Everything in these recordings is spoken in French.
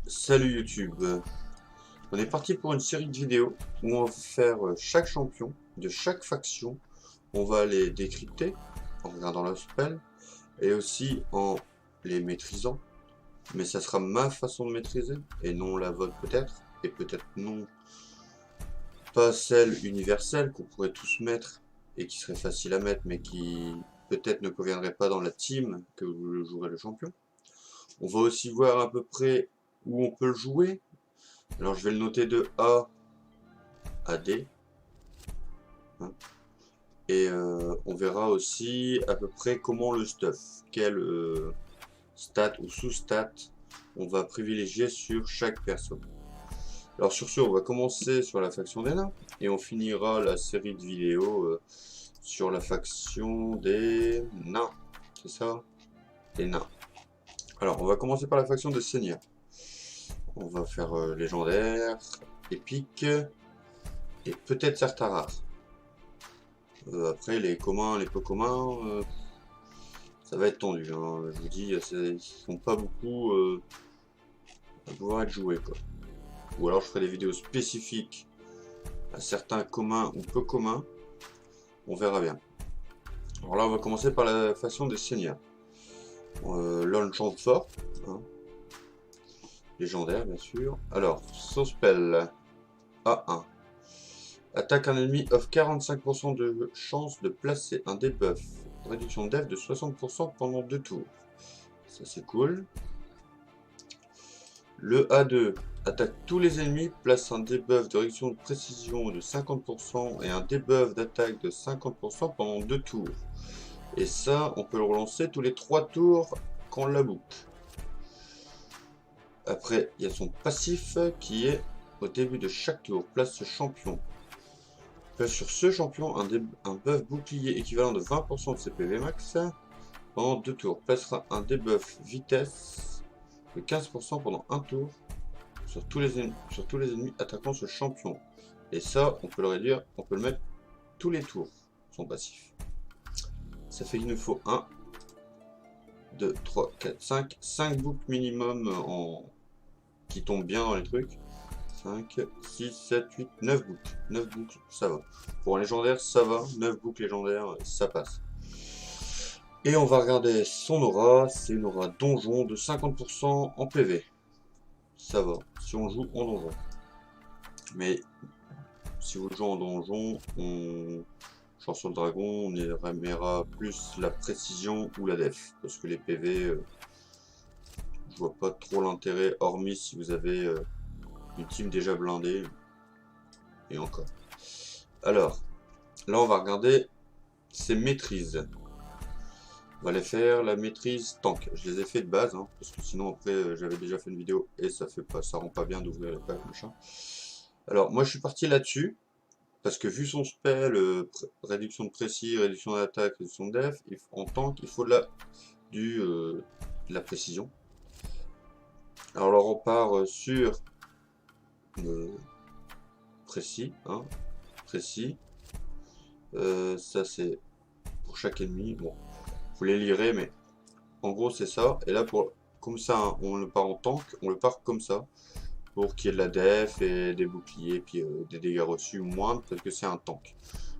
Salut YouTube, on est parti pour une série de vidéos où on va faire chaque champion de chaque faction. On va les décrypter en regardant leur spell et aussi en les maîtrisant. Mais ça sera ma façon de maîtriser et non la vôtre peut-être. Et peut-être non pas celle universelle qu'on pourrait tous mettre et qui serait facile à mettre mais qui peut-être ne conviendrait pas dans la team que jouerait le champion. On va aussi voir à peu près où on peut le jouer. Alors je vais le noter de A à D, hein. Et on verra aussi à peu près comment le stuff, quel stat ou sous-stat on va privilégier sur chaque personne. Alors sur ce, on va commencer sur la faction des nains et on finira la série de vidéos sur la faction des nains. C'est ça? Des nains. Alors on va commencer par la faction des seigneurs. On va faire légendaire, épique et peut-être certains rares. Après les communs, les peu communs, ça va être tendu, hein. Je vous dis, ils sont pas beaucoup à pouvoir être joués, quoi. Ou alors je ferai des vidéos spécifiques à certains communs ou peu communs. On verra bien. Alors là, on va commencer par la façon des seigneurs. L'enchant fort, hein. Légendaire, bien sûr. Alors, son spell A1. Attaque un ennemi, offre 45% de chance de placer un debuff. Réduction de def de 60% pendant 2 tours. Ça, c'est cool. Le A2 attaque tous les ennemis, place un debuff de réduction de précision de 50% et un debuff d'attaque de 50% pendant 2 tours. Et ça, on peut le relancer tous les 3 tours quand on la boucle. Après, il y a son passif qui est au début de chaque tour. Place ce champion. Place sur ce champion un buff bouclier équivalent de 20% de ses PV max pendant 2 tours. Placera un debuff vitesse de 15% pendant 1 tour sur tous les ennemis attaquant ce champion. Et ça, on peut le réduire, on peut le mettre tous les tours, son passif. Ça fait qu'il nous faut 1, 2, 3, 4, 5. 5 boucles minimum qui tombent bien dans les trucs. 5, 6, 7, 8, 9 boucles. 9 boucles, ça va. Pour un légendaire, ça va. 9 boucles légendaires, ça passe. Et on va regarder son aura. C'est une aura donjon de 50% en PV. Ça va, si on joue en donjon. Mais si vous jouez en donjon, genre sur le dragon, on aimera plus la précision ou la def. Parce que les PV, je vois pas trop l'intérêt, hormis si vous avez une team déjà blindée. Et encore. Alors, là on va regarder ses maîtrises. On va les faire la maîtrise tank. Je les ai fait de base, hein, parce que sinon après j'avais déjà fait une vidéo et ça rend pas bien d'ouvrir les pages, machin. Alors moi je suis parti là-dessus. Parce que vu son spell, réduction de précis, réduction d'attaque, réduction de def, en tank, il faut de la précision. Alors là, on part sur précis, hein, précis. Ça c'est pour chaque ennemi. Bon, vous les lirez, mais en gros c'est ça. Et là, comme ça, hein, on le part en tank, on le part comme ça. Pour qu'il y ait de la def et des boucliers, puis des dégâts reçus moindres, parce que c'est un tank.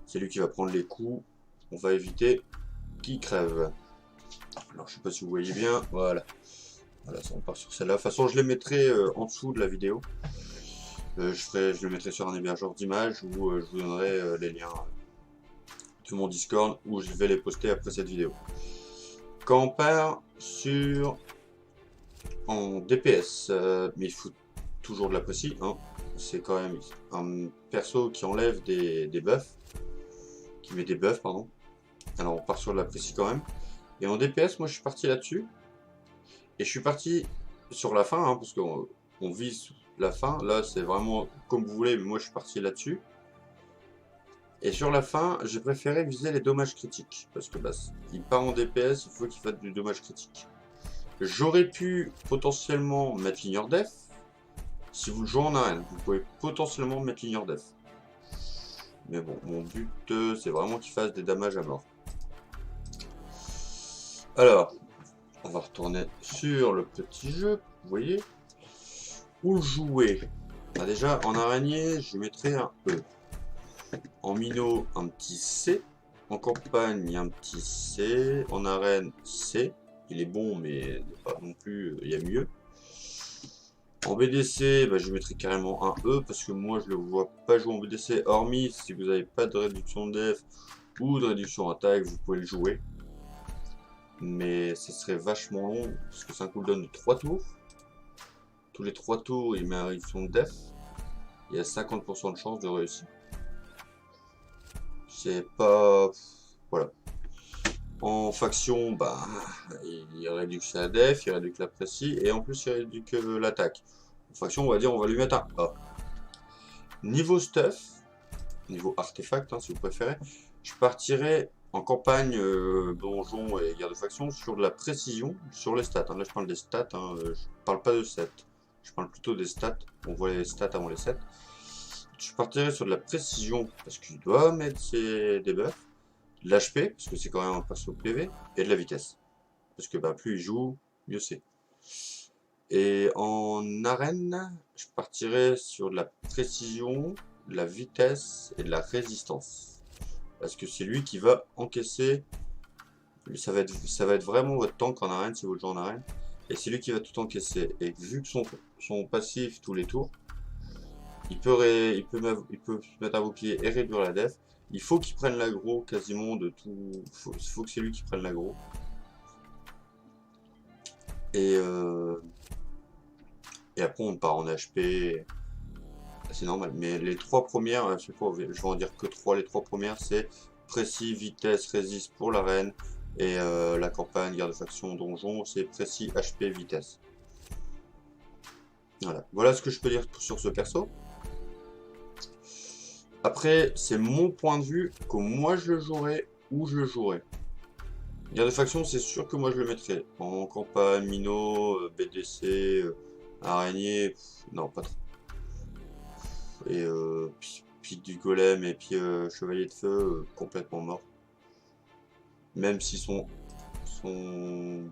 C'est lui qui va prendre les coups. On va éviter qu'il crève. Alors je sais pas si vous voyez bien, voilà. Voilà, ça on part sur celle-là. De toute façon, je les mettrai en dessous de la vidéo. Je le mettrai sur un hébergeur d'images où je vous donnerai les liens de mon Discord où je vais les poster après cette vidéo. Quand on part sur en DPS, mais il faut toujours de la précis, hein. C'est quand même un perso qui enlève des buffs, qui met des buffs, pardon. Alors on part sur de la précis quand même. Et en DPS, moi je suis parti là-dessus. Et je suis parti sur la fin, hein, parce qu'on vise la fin. Là, c'est vraiment comme vous voulez, mais moi je suis parti là-dessus. Et sur la fin, j'ai préféré viser les dommages critiques. Parce que bah, il part en DPS, il faut qu'il fasse du dommage critique. J'aurais pu potentiellement mettre Ligneur Def. Si vous le jouez en arène, vous pouvez potentiellement mettre Ligneur Def. Mais bon, mon but, c'est vraiment qu'il fasse des damages à mort. Alors, on va retourner sur le petit jeu, vous voyez. où le jouer? Bah déjà, en araignée, je mettrai un E. En minot, un petit C. En campagne, un petit C. En arène, C. Il est bon, mais pas non plus, il y a mieux. En BDC, bah, je mettrai carrément un E, parce que moi, je le vois pas jouer en BDC. Hormis, si vous n'avez pas de réduction de def ou de réduction attaque, vous pouvez le jouer. Mais ce serait vachement long, parce que c'est un cooldown de 3 tours. Tous les 3 tours, il met une réduction de def. Il y a 50% de chance de réussir. C'est pas... Voilà. En faction, bah, il réduit sa def, il réduit la précis, et en plus il réduit l'attaque. En faction, on va dire, on va lui mettre un A. Niveau stuff, niveau artefact, hein, si vous préférez, je partirai en campagne donjon et guerre de faction sur de la précision, sur les stats. Hein. Là, je parle des stats, hein, je parle pas de sets. Je parle plutôt des stats. On voit les stats avant les sets. Je partirai sur de la précision parce qu'il doit mettre des buffs. De l'HP, parce que c'est quand même un perso PV, et de la vitesse. Parce que bah, plus il joue, mieux c'est. Et en arène, je partirai sur de la précision, de la vitesse et de la résistance. Parce que c'est lui qui va encaisser. Ça va être vraiment votre tank en arène si vous le jouez en arène. Et c'est lui qui va tout encaisser. Et vu que son passif tous les tours, il peut se mettre un bouclier et réduire la def. Il faut qu'il prenne l'aggro quasiment de tout. Il faut que c'est lui qui prenne l'aggro. Et après on part en HP. C'est normal. Mais les 3 premières, je vais en dire que 3. Les 3 premières, c'est précis, vitesse, résiste pour l'arène. Et la campagne, guerre de faction, donjon, c'est précis, HP, vitesse. Voilà. Voilà ce que je peux dire sur ce perso. Après, c'est mon point de vue, que moi je le jouerai, où je le jouerai. Guerre de faction, c'est sûr que moi je le mettrai. En campagne, minot, BDC, araignée, non pas trop. Et puis du golem et puis chevalier de feu, complètement mort. Même si son 1-1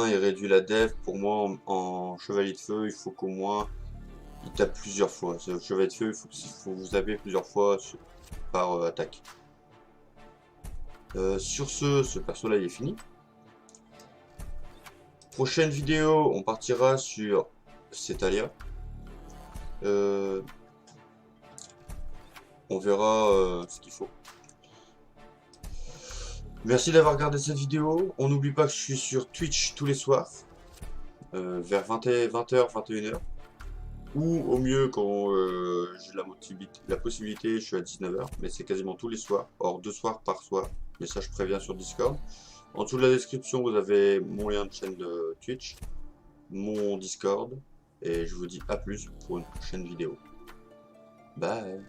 il réduit la def, pour moi en chevalier de feu, il faut qu'au moins il tape plusieurs fois. Ce chevalier de feu, il faut vous taper plusieurs fois par attaque. Sur ce perso là il est fini. Prochaine vidéo, on partira sur Cetalia. On verra ce qu'il faut. Merci d'avoir regardé cette vidéo. On n'oublie pas que je suis sur Twitch tous les soirs, vers 20h, 21h. Ou au mieux, quand j'ai la possibilité, je suis à 19h. Mais c'est quasiment tous les soirs, hors 2 soirs par soir. Mais ça, je préviens sur Discord. En dessous de la description, vous avez mon lien de chaîne de Twitch, mon Discord. Et je vous dis à plus pour une prochaine vidéo. Bye.